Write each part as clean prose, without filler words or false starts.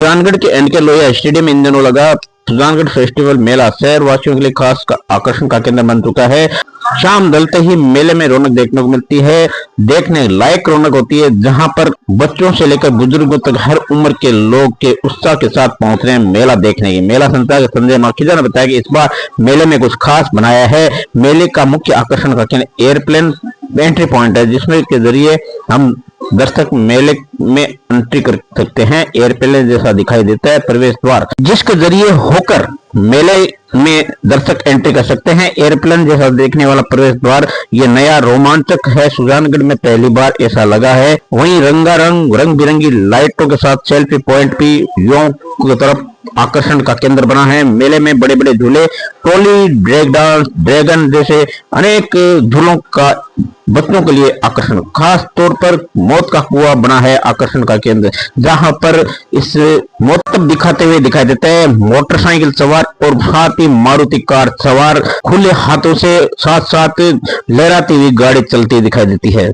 सुजानगढ़ के N K Lohia stadium में इन दिनों लगा सुजानगढ़ फेस्टिवल मेला शहर वासियों के लिए खास आकर्षण का केंद्र बन चुका है। शाम ढलते ही मेले में रौनक देखने को मिलती है। देखने लायक रौनक होती है, जहां पर बच्चों से लेकर बुजुर्गों तक हर उम्र के लोग के उत्साह के साथ पहुंच रहे हैं मेला देखने के। मेला संचालक संजय माखीजा ने बताया कि इस बार मेले में कुछ खास बनाया है। मेले का मुख्य आकर्षण का केंद्र एयरप्लेन एंट्री पॉइंट है, जिसमें के जरिए हम दर्शक मेले में एंट्री कर सकते हैं। एयरप्लेन जैसा दिखाई देता है प्रवेश द्वार, जिसके जरिए होकर मेले में दर्शक एंट्री कर सकते हैं। एयरप्लेन जैसा देखने वाला प्रवेश द्वार ये नया रोमांचक है। सुजानगढ़ में पहली बार ऐसा लगा है। वहीं रंगारंग रंग बिरंगी लाइटों के साथ सेल्फी पॉइंट भी युवाओं की तरफ आकर्षण का केंद्र बना है। मेले में बड़े बड़े झूले, ट्रॉली, ब्रेक डांस, ड्रैगन जैसे अनेक झूलों का बच्चों के लिए आकर्षण। खास तौर पर मौत का कुआं बना है आकर्षण का केंद्र, जहां पर इस मौत दिखाते हुए दिखाई देते हैं मोटरसाइकिल सवार और साथ ही मारुति कार सवार खुले हाथों से साथ साथ लहराती हुई गाड़ी चलती दिखाई देती है।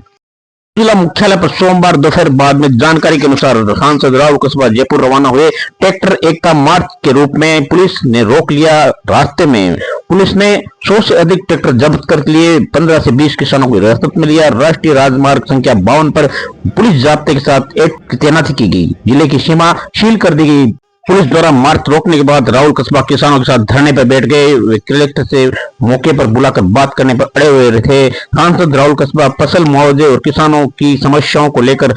जिला मुख्यालय पर सोमवार दोपहर बाद में जानकारी के अनुसार सांसद राहुल कस्बा जयपुर रवाना हुए। ट्रैक्टर एकता मार्च के रूप में पुलिस ने रोक लिया। रास्ते में पुलिस ने 100 से अधिक ट्रैक्टर जब्त कर लिए। 15 से 20 किसानों को हिरासत में लिया। राष्ट्रीय राजमार्ग संख्या 52 पर पुलिस जाब्ते के साथ एक तैनाती की गई। जिले की सीमा सील कर दी गई। पुलिस द्वारा मार्च रोकने के बाद राहुल कस्बा किसानों के साथ धरने पर बैठ गए। वे कलेक्टर से मौके पर बुलाकर बात करने पर अड़े हुए थे। सांसद राहुल कस्बा फसल मुआवजे और किसानों की समस्याओं को लेकर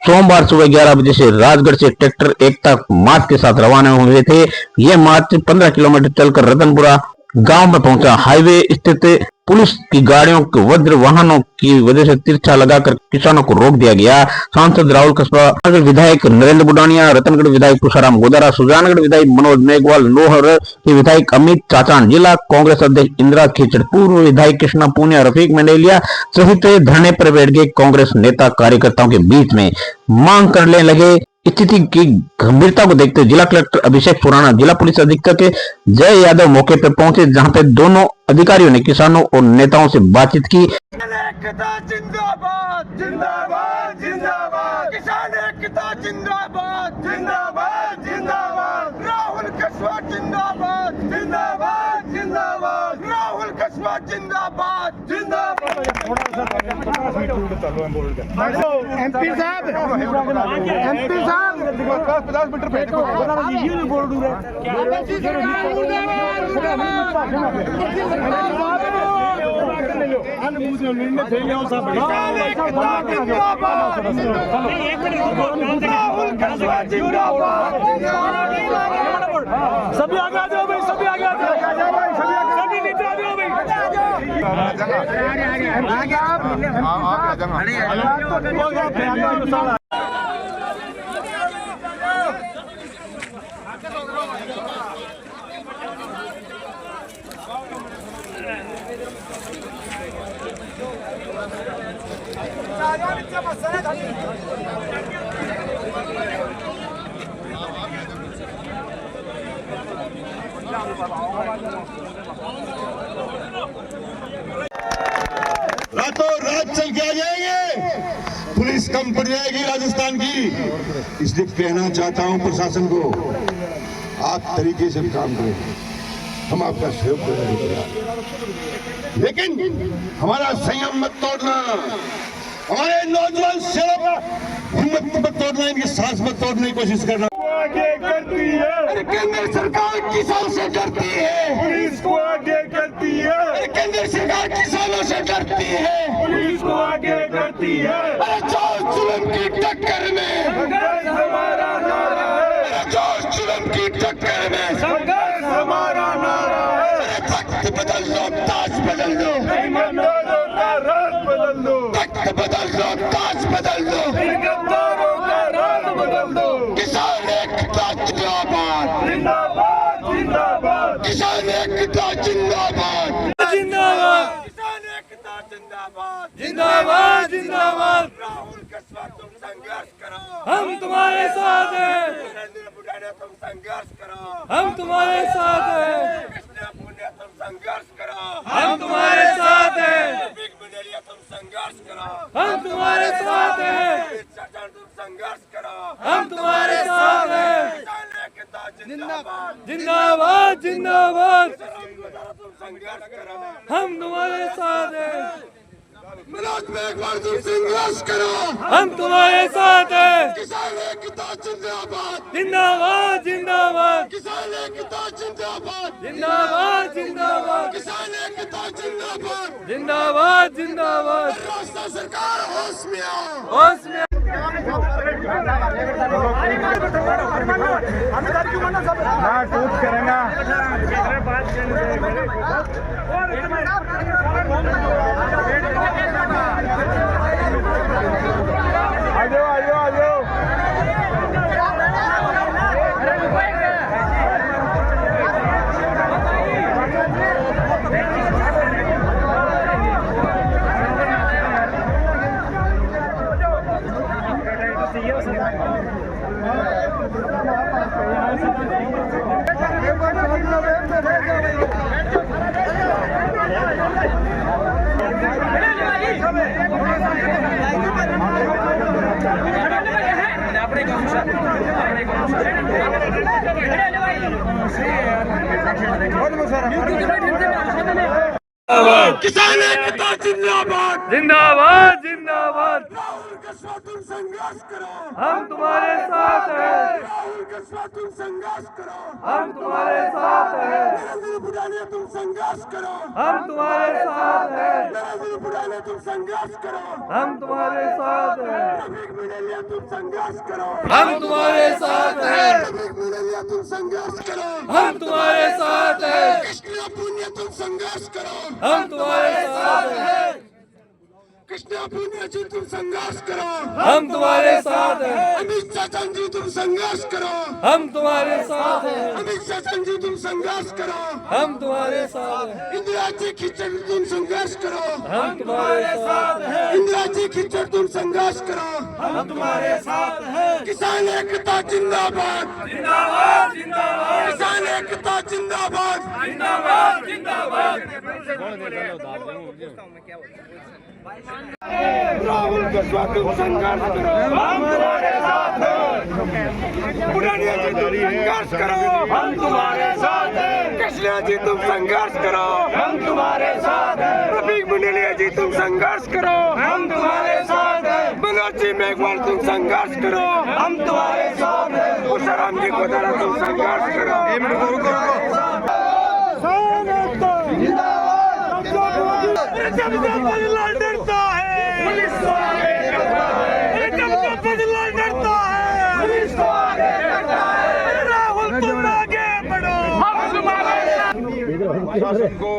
सोमवार सुबह 11 बजे से राजगढ़ से ट्रैक्टर एकता मार्च के साथ रवाना हुए थे। यह मार्च 15 किलोमीटर चलकर रतनपुरा गांव में पहुंचा। हाईवे स्थित पुलिस की गाड़ियों के वज्र वाहनों की वजह से तिरछा लगाकर किसानों को रोक दिया गया। सांसद राहुल कस्बा, विधायक नरेंद्र बुडानिया, रतनगढ़ विधायक तुषाराम गोदारा, सुजानगढ़ विधायक मनोज मेघवाल, लोहर के विधायक अमित चाचान, जिला कांग्रेस अध्यक्ष इंदिरा खीचड़, पूर्व विधायक कृष्णा पूनिया, रफीक मंडेलिया सहित धरने पर बैठ गए। कांग्रेस नेता कार्यकर्ताओं के बीच में मांग करने लगे। स्थिति की गंभीरता को देखते जिला कलेक्टर अभिषेक पुराना, जिला पुलिस अधीक्षक जय यादव मौके पर पहुंचे, जहां पे दोनों अधिकारियों ने किसानों और नेताओं से बातचीत की। जिंदाबाद जिंदाबाद जिंदाबाद, किसान एकता जिंदाबाद जिंदाबाद जिंदाबाद, राहुल कस्बा जिंदाबाद जिंदाबाद जिंदाबाद, राहुल कस्बा जिंदाबाद जिंदाबाद। एमपी साहब 50 मीटर पे सभी आगे आ जाओ भाई, सभी आगे आ जाओ भाई, सभी नीचे आ जाओ भाई। रातों रात चल के आ जाएंगे, पुलिस कम पड़ जाएगी राजस्थान की। इसलिए कहना चाहता हूं प्रशासन को, आप तरीके से काम करें, हम आपका सहयोग करेंगे, लेकिन हमारा संयम मत तोड़ना, हमारे नौजवान सेना का हिम्मत मत तोड़ना, इनकी सांस मत तोड़ने की कोशिश करना। आगे करती है केंद्र सरकार किसानों से डरती है, पुलिस को आगे करती है, केंद्र सरकार किसानों से डरती है, पुलिस को आगे करती है। अरे जो जुल्म की टक्कर में, संघर्ष हमारा नारा है, जो जुल्म की टक्कर में संघर्ष हमारा नारा है। वक्त बदल लो, ताज बदल लो, गद्दारों का राज बदल दो, वक्त बदल लो, ताज बदल लो, गद्दारों का राज बदल दो। किसान एकता जिंदाबाद, जिंदाबाद जिंदाबाद किसान एकता जिंदाबाद, जिंदाबाद, किसान एकता जिंदाबाद जिंदाबाद जिंदाबाद। राहुल कस्बा तुम संघर्ष करो, हम तुम्हारे साथ हैं। नरेंद्र बुडानिया तुम संघर्ष करो, हम तुम्हारे साथ हैं। कृष्णा पूनिया तुम संघर्ष करो, हम तुम्हारे साथ हैं। रफीक मंडेलिया तुम संघर्ष करो, हम तुम्हारे साथ हैं। तुम संघर्ष करो, हम तुम्हारे साथ हैं। जिंदाबाद जिंदाबाद तुम संघर्ष करो, हम तुम्हारे साथ हैं, मनोज मेघवाल तुम संघर्ष करो, हम तुम्हारे साथ हैं। किसान एकता जिंदाबाद, जिंदाबाद जिंदाबाद किसान एकता जिंदाबाद, जिंदाबाद जिंदाबाद किसान एकता जिंदाबाद। जिंदाबाद जिंदाबाद रास्ता सरकार होश में आओ। होश में किसान एकता जिंदाबाद, जिंदाबाद जिंदाबाद राहुल के साथ तुम संघर्ष करो, हम तुम्हारे साथ हैं, राहुल के साथ तुम संघर्ष करो, हम तुम्हारे साथ हैं, नरेंद्र बुढ़ाने तुम संघर्ष करो, हम तुम्हारे साथ हैं, नरेंद्र बुढ़ाने तुम संघर्ष करो, हम तुम्हारे साथ हैं, रफीक मिडलिया तुम संघर्ष करो, हम तुम्हारे साथ हैं, रफीक मिडलिया तुम संघर्ष करो, हम तुम्हारे साथ हैं, कृष्ण पुण्य तुम संघर्ष करो, हम तुम्हारे साथ हैं, कृष्ण पुण्य जी तुम संघर्ष करो, हम तुम्हारे साथ हैं, अमित शाह जी तुम संघर्ष करो, हम तुम्हारे साथ हैं, अमित शाह जी तुम संघर्ष करो, हम तुम्हारे साथ हैं, इंदिरा जी खिचड़ तुम संघर्ष करो, हम तुम्हारे साथ हैं, इंदिरा जी खिचड़ तुम संघर्ष करो, हम तुम्हारे साथ हैं। किसान एकता जिंदाबाद, जिंदाबाद जिंदाबाद किसान एकता जिंदाबाद। जिंदाबाद जिंदाबाद राहुल के साथ तुम संघर्ष करो, हम तुम्हारे साथ हैं, बुढ़ानिया जी तुम संघर्ष करो, हम तुम्हारे साथ हैं, कृष्णा जी तुम संघर्ष करो, हम तुम्हारे साथ हैं, रफीक मुंडेलिया जी तुम संघर्ष करो, हम तुम्हारे साथ हैं, मनोज जी मेघवाल तुम संघर्ष करो, हम तुम्हारे साथ हैं, उषाराम जी कोटारा तुम संघर्ष करो। जब बदला डरता है, पुलिस को आगे करता है, जब बदला डरता है, पुलिस को आगे करता है, राहुल तुम आगे बढ़ो, हम तुम्हारे साथ। शासन को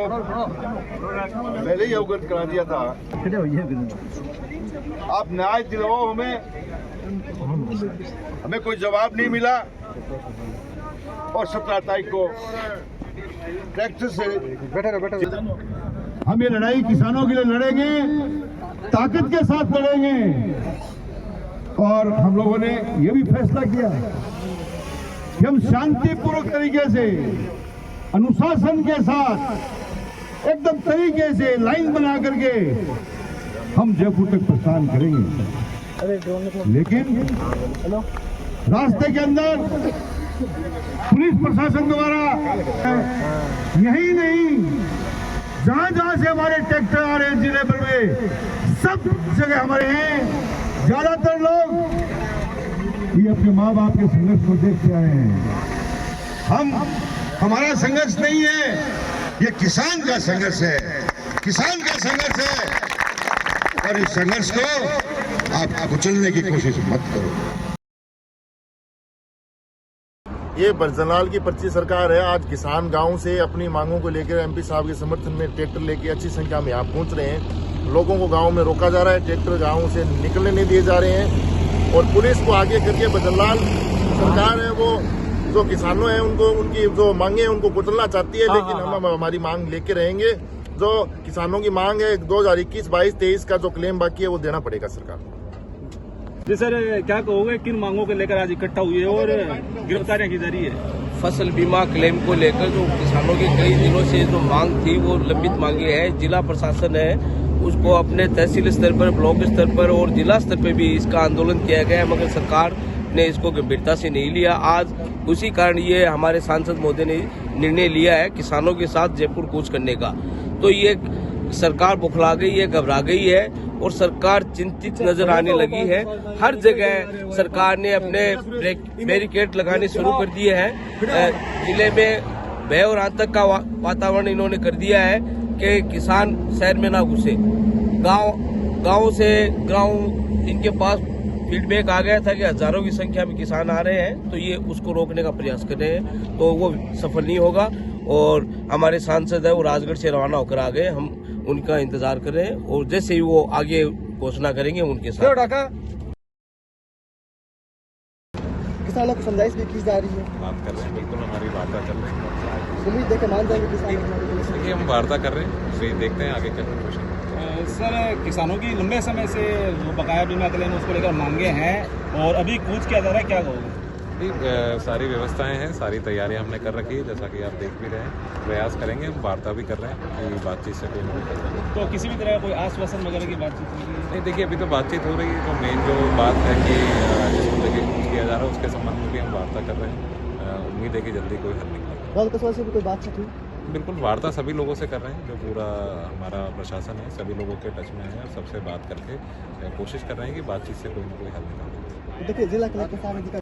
पहले ही अवगत करा दिया था। आप न्याय दिलाओ हमें कोई जवाब नहीं मिला और 17 तारीख को ट्रैक्टर से हम ये लड़ाई किसानों के लिए लड़ेंगे, ताकत के साथ लड़ेंगे। और हम लोगों ने ये भी फैसला किया कि हम शांतिपूर्वक तरीके से, अनुशासन के साथ, एकदम तरीके से लाइन बना करके हम जयपुर तक प्रस्थान करेंगे। लेकिन रास्ते के अंदर पुलिस प्रशासन द्वारा यही नहीं, जहां जहां से हमारे ट्रैक्टर आ रहे हैं जिले भर में, सब जगह हमारे हैं। ज्यादातर लोग ये अपने माँ बाप के संघर्ष को देख के आए हैं। हमारा संघर्ष नहीं है, ये किसान का संघर्ष है, किसान का संघर्ष है। और इस संघर्ष को आप कुचलने की कोशिश मत करो। ये बरजलाल की पर्ची सरकार है। आज किसान गांव से अपनी मांगों को लेकर एमपी साहब के समर्थन में ट्रैक्टर लेकर अच्छी संख्या में यहाँ पहुंच रहे हैं। लोगों को गांव में रोका जा रहा है, ट्रैक्टर गांव से निकलने नहीं दिए जा रहे हैं और पुलिस को आगे करके बरजलाल सरकार है वो जो किसानों हैं उनको उनकी जो मांगे हैं उनको कुचलना चाहती है। लेकिन हम हमारी मांग लेके रहेंगे। जो किसानों की मांग है 2021, 22, 23 का जो क्लेम बाकी है वो देना पड़ेगा सरकार को। जी सर, क्या कहोगे, किन मांगों को लेकर आज इकट्ठा हुई है और गिरफ्तारियां की जा रही है? फसल बीमा क्लेम को लेकर जो किसानों की कई दिनों से जो मांग थी वो लंबित मांगे है। जिला प्रशासन है उसको अपने तहसील स्तर पर, ब्लॉक स्तर पर और जिला स्तर पर भी इसका आंदोलन किया गया है, मगर सरकार ने इसको गंभीरता से नहीं लिया। आज उसी कारण ये हमारे सांसद महोदय ने निर्णय लिया है किसानों के साथ जयपुर कूच करने का। तो ये सरकार बुखला गई है, घबरा गई है और सरकार चिंतित नजर आने लगी है। हर जगह सरकार ने अपने बैरिकेड लगाने शुरू कर दिए हैं। जिले में भय और आतंक का वातावरण इन्होंने कर दिया है कि किसान शहर में ना घुसे। गांव इनके पास फीडबैक आ गया था कि हजारों की संख्या में किसान आ रहे हैं, तो ये उसको रोकने का प्रयास कर रहे हैं, तो वो सफल नहीं होगा। और हमारे सांसद है वो राजगढ़ से रवाना होकर आ गए, हम उनका इंतजार कर रहे हैं और जैसे ही वो आगे घोषणा करेंगे उनके साथ। किसानों को समझाइश भी की जा रही है, बात कर रहे हैं, बिल्कुल हमारी वार्ता चल रही है। उम्मीद है कि मान जाएंगे किसान। देखिए हम वार्ता कर रहे हैं, फिर देखते हैं आगे क्या कोशिश। सर, किसानों की लंबे समय से जो बकाया बीमा क्लेम उसको लेकर मांगे हैं और अभी कूच किया जा रहा है, क्या कहोगे? सारी व्यवस्थाएं हैं, सारी तैयारियां हमने कर रखी है, जैसा कि आप देख भी रहे हैं। प्रयास करेंगे, हम वार्ता भी कर रहे हैं कि बातचीत से कोई नहीं। तो किसी भी तरह कोई आश्वासन वगैरह की बातचीत नहीं, देखिए अभी तो बातचीत हो रही है। तो मेन जो बात है कि जिसको लेकर कुछ किया जा रहा है उसके संबंध में भी हम वार्ता कर रहे हैं। उम्मीद है कि जल्दी कोई हल निकलेगा। से भी कोई बातचीत हुई? बिल्कुल वार्ता सभी लोगों से कर रहे हैं, जो पूरा हमारा प्रशासन है सभी लोगों के टच में है और सबसे बात करके कोशिश कर रहे हैं कि बातचीत से कोई ना कोई हल निकाले। देखिए जिला कलेक्टर साहब